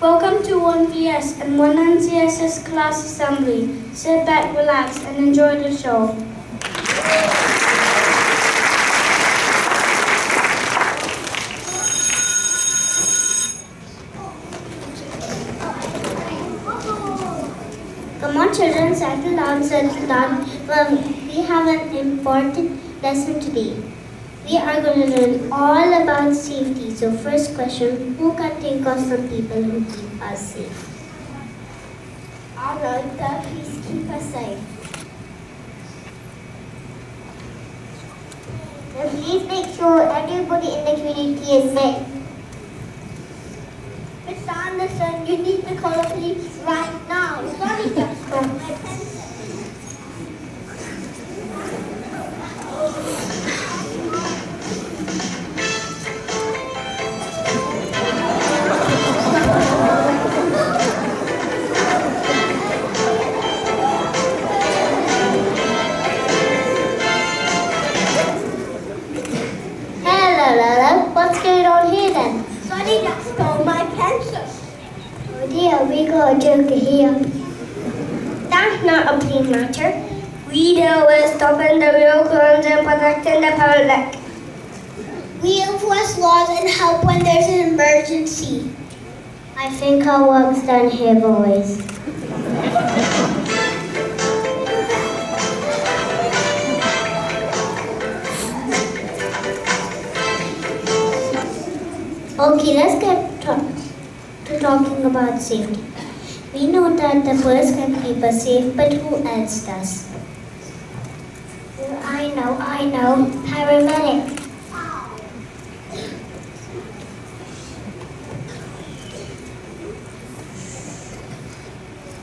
Welcome to 1VS and 1NCSS class assembly. Sit back, relax, and enjoy the show. Come on children, settle down, settle down. Well, we have an important lesson today. We are going to learn all about safety. So first question, who can think of some people who keep us safe? Arnold, please keep us safe. And please make sure everybody in the community is safe. Mr. Anderson, you need to call the police right now. Sorry, Justin. What's going on here then? Sonny just stole my pencil. Oh dear, we got a joker here. That's not a plain matter. We deal with stopping the real crimes and protecting the public. We enforce laws and help when there's an emergency. I think our work's done here, boys. Okay, let's get to talking about safety. We know that the police can keep us safe, but who else does? I know. Paramedic.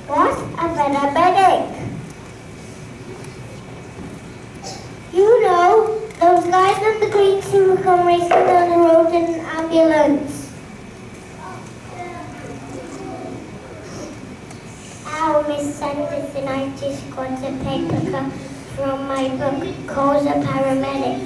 What's a paramedic? You know, those guys in the green suit who come racing down the road in an ambulance. Ow, Miss Sanderson, I just got a paper cut from my book called A Paramedic.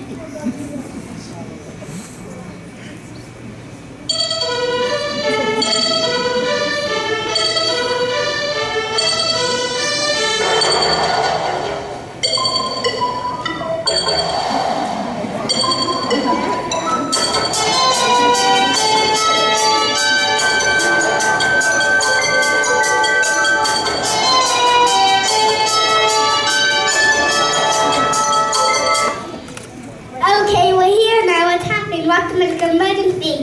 What's the emergency?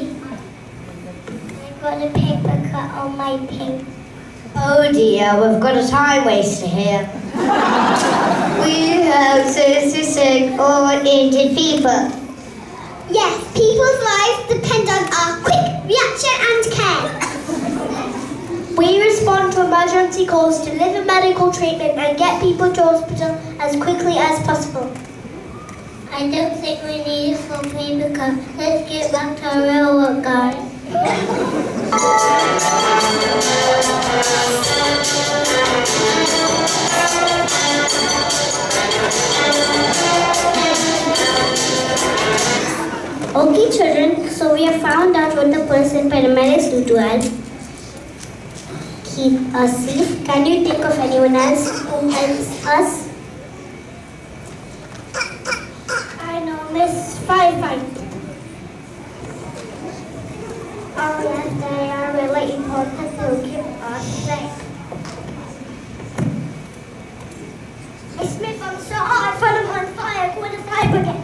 I got a paper cut on my pink. Oh dear, we've got a time waster here. We have seriously sick or injured people. Yes, people's lives depend on our quick reaction and care. We respond to emergency calls, deliver medical treatment, and get people to hospital as quickly as possible. I don't think we need a full paper cut. Let's get back to our real work, guys. Okay, children, so we have found out what the police and paramedics do to help keep us safe. Can you think of anyone else who helps us? Miss Firefighter. Oh yes, they are really important to keep us safe. Miss Smith, I'm so hot, I'm on fire. Call the fire brigade.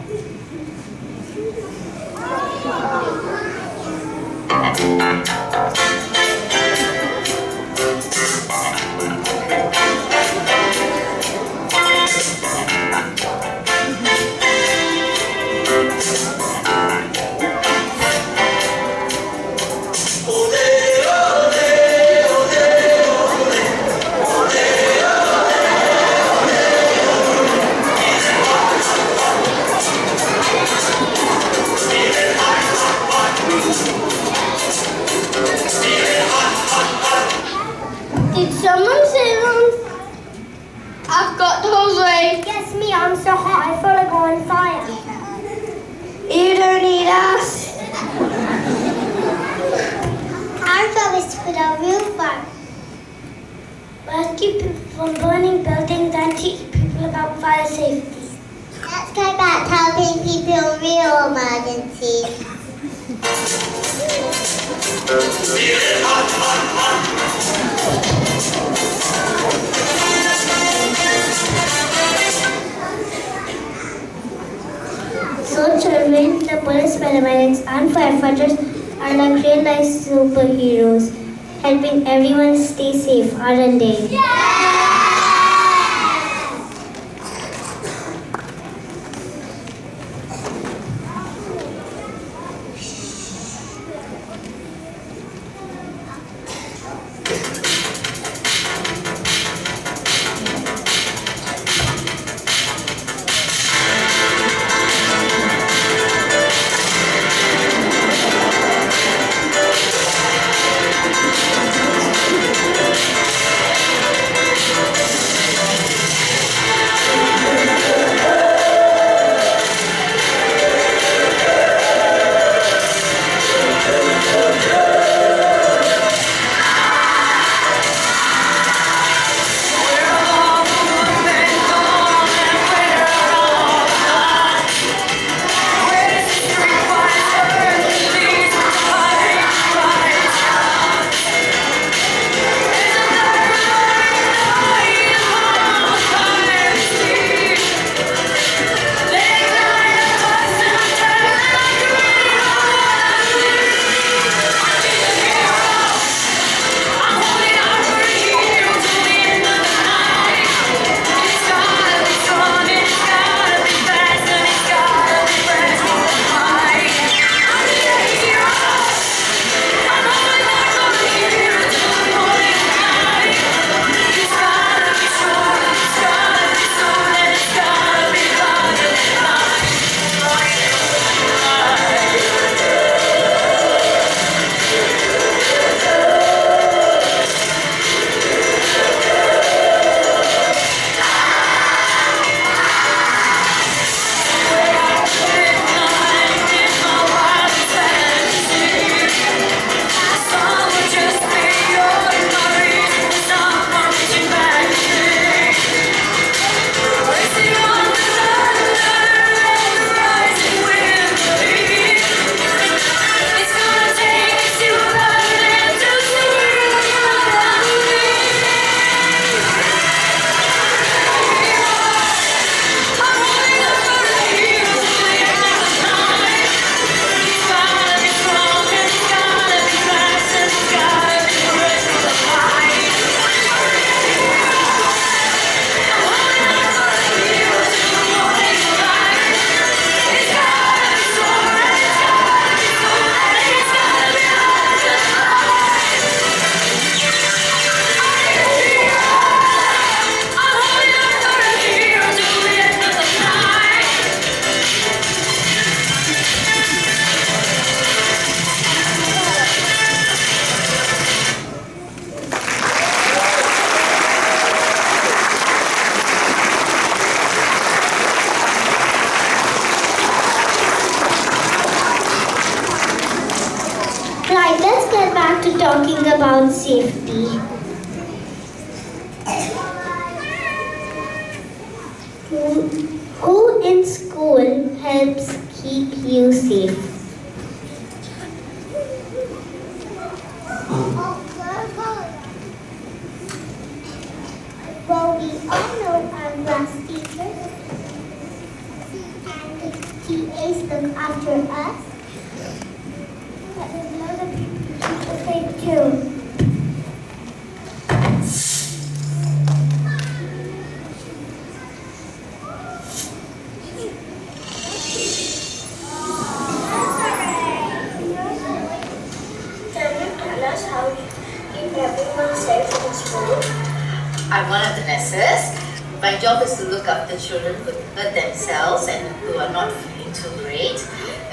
Did someone say them? I've got the hose ready. Yes, me. I'm so hot. I feel like I'm on fire. You don't need us. Our job is with a real fire. Rescue people from burning buildings and teach people about fire safety. Let's go back helping people real emergencies. So children, the police, paramedics and firefighters are like real life superheroes, helping everyone stay safe, aren't they? Right, let's get back to talking about safety. Who in school helps keep you safe? Well, we all know our class teachers and the TAs look after us. But there's loads of people safe too. I'm one of the nurses. My job is to look after children who hurt themselves and who are not feeling too great.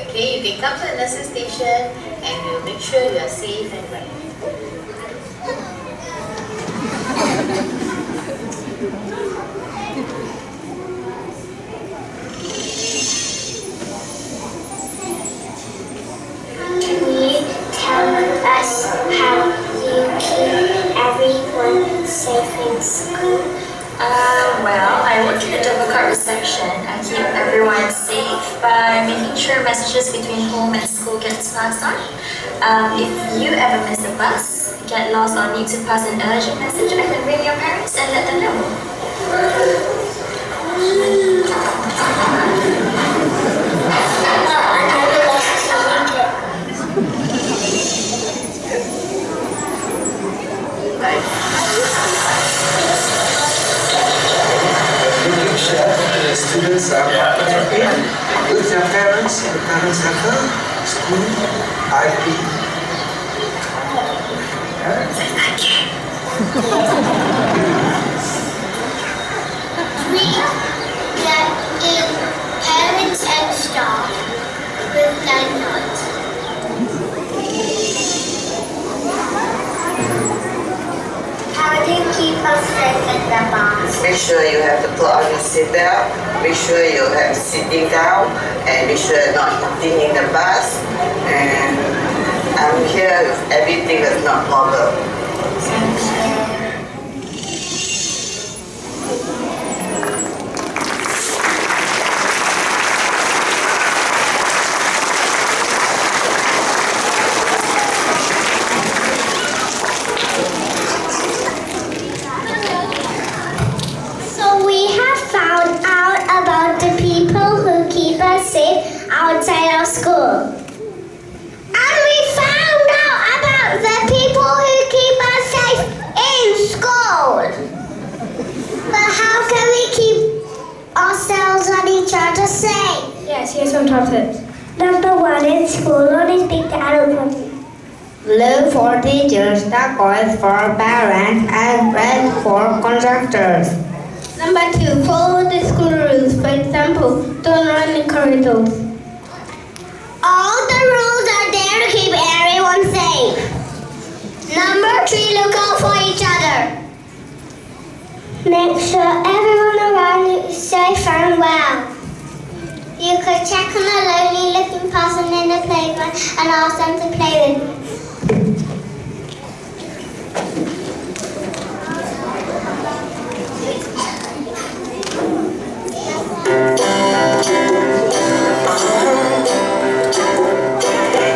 Okay, you can come to the nurses station and we'll make sure you are safe and well. Can you tell us how you in school? Well, I work in the double card reception. I keep everyone safe by making sure messages between home and school gets passed on. If you ever miss a bus, get lost or need to pass an urgent message, I can ring your parents and let them know. I never lost a ticket. Can you share the students are happy with their parents and the parents have the school IP? We get in parents and staff with landlords. How do you keep us safe in the bus? Make sure you have to put on your seatbelt. Make sure you have sitting down, and make sure you're not eating in the bus. And I'm here if everything is not problem. So we have found out about the people who keep us safe outside of school. And we found out about the people who keep us safe in school. But how can we keep ourselves and each other safe? Yes, here's some top tips. Number one, in school, only speak to adults. Blue for teachers, turquoise for parents, and red for conductors. Number two, follow the school rules. For example, don't run in corridors. All the rules are there to keep everyone safe. Number three, look out for each other. Make sure everyone around you is safe and well. You could check on a lonely looking person in the playground and ask them to play with you.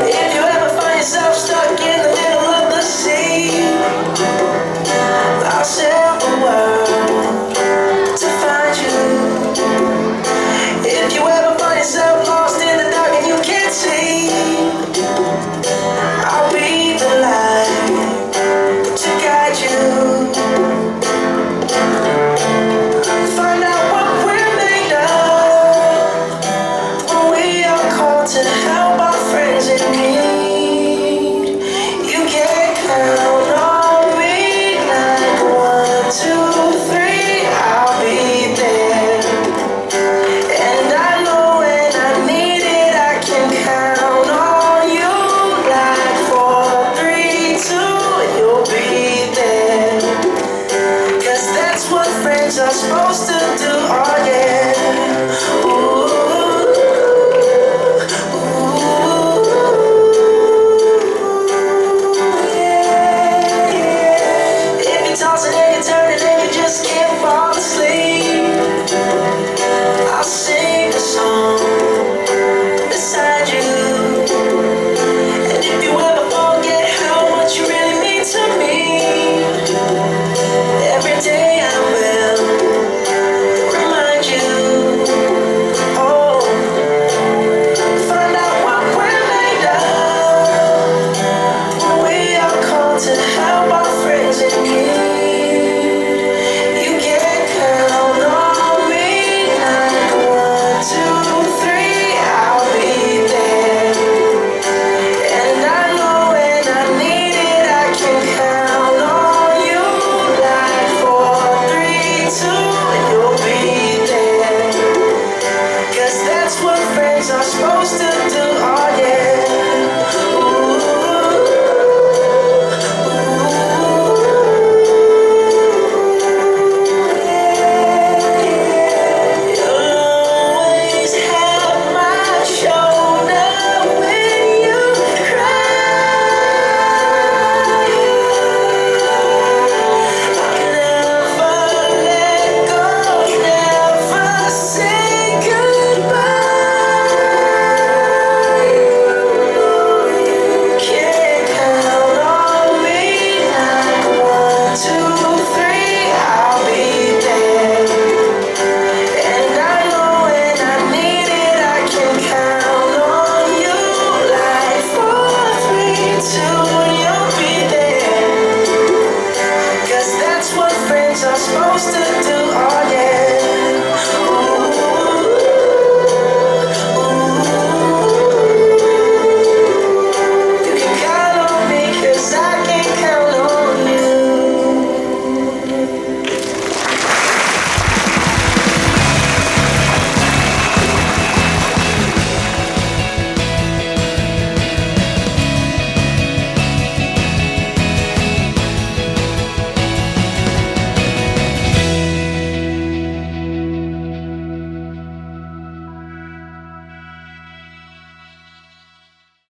If you ever find yourself stuck in the middle of the sea, I'll sail the world to find you. If you ever find yourself lost in the dark and you can't see, I'll be the light to guide you. Find out what we're made of when we are called to help our friends in need. You can count on me like 1, 2, 3, I'll be there. And I know when I need it, I can count on you like 4, 3, 2, you'll be there. 'Cause that's what friends are supposed to do.